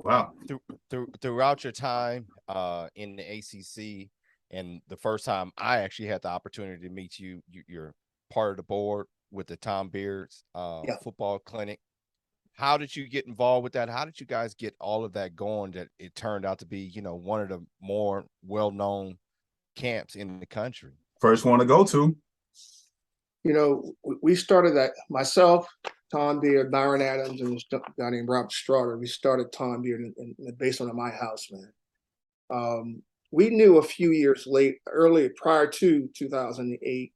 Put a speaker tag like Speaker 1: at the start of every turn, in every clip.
Speaker 1: Wow.
Speaker 2: Throughout your time in the ACC, and the first time I actually had the opportunity to meet you, you're part of the board with the Tom Beard's
Speaker 3: Yeah.
Speaker 2: football clinic. How did you get involved with that? How did you guys get all of that going, that it turned out to be, one of the more well-known camps in the country?
Speaker 1: First one to go to.
Speaker 3: We started that, myself, Tom Beard, Byron Adams, and this guy named Robert Straughter. We started Tom Beard in the basement of my house, man. We knew a few years earlier, prior to 2008,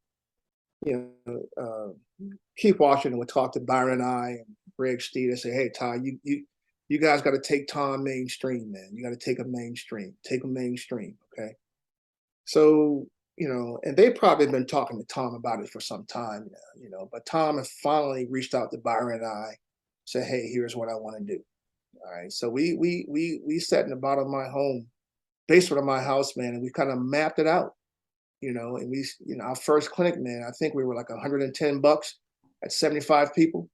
Speaker 3: Keith Washington would talk to Byron and I and Greg Steed and say, "Hey, Ty, you guys got to take Tom mainstream, man. You got to take him mainstream. Take him mainstream, okay?" So, and they probably been talking to Tom about it for some time now, but Tom had finally reached out to Byron and I, said, "Hey, here's what I want to do." All right. So we sat in the bottom of my home, basement of my house, man, and we kind of mapped it out, and our first clinic, man, I think we were like $110 at 75 people.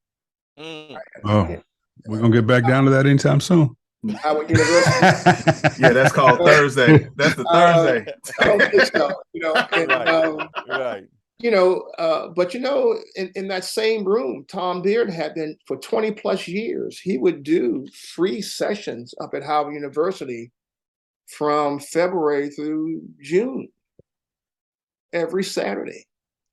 Speaker 2: Mm.
Speaker 4: Oh, we're gonna get back down to that anytime soon.
Speaker 3: Howard University.
Speaker 1: Yeah, that's called Thursday. That's the Thursday.
Speaker 3: I don't think so.
Speaker 2: Right.
Speaker 3: But in that same room, Tom Beard had been for 20 plus years. He would do free sessions up at Howard University from February through June, every Saturday.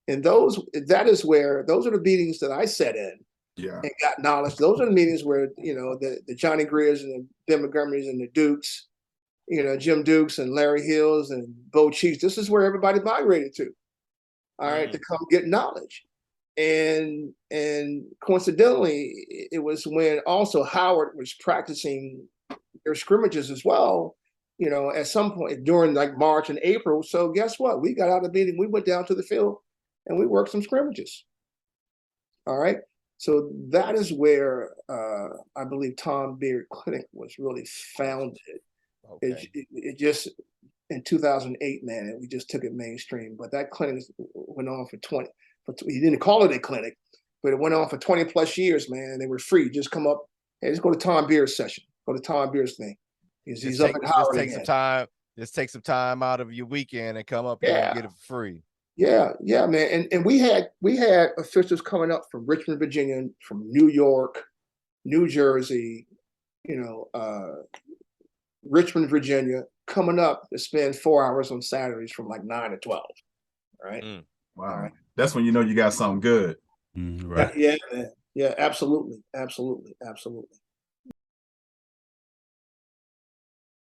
Speaker 3: And those are the meetings that I sat in.
Speaker 1: Yeah.
Speaker 3: And got knowledge. Those are the meetings where, the Johnny Greers and the Ben Montgomerys and the Dukes, Jim Dukes and Larry Hills and Bo Cheeks. This is where everybody migrated to, all right, to come get knowledge. And coincidentally, it was when also Howard was practicing their scrimmages as well, at some point during like March and April. So guess what? We got out of the meeting, we went down to the field and we worked some scrimmages. All right. So that is where I believe Tom Beard Clinic was really founded.
Speaker 2: Okay.
Speaker 3: It just in 2008, man, we just took it mainstream. But that clinic went on for he didn't call it a clinic, but it went on for 20 plus years, man. And they were free. Just come up, hey, just go to Tom Beard's session. Go to Tom Beard's thing. He's up at Howard
Speaker 2: take some time. Just take some time out of your weekend and come up here and get it for free.
Speaker 3: Yeah, man. And we had officials coming up from Richmond, Virginia, from New York, New Jersey, Richmond, Virginia, coming up to spend 4 hours on Saturdays from like 9 to 12. Right.
Speaker 1: Wow. All right. That's when you got something good.
Speaker 4: Right.
Speaker 3: Yeah, man. Yeah, absolutely.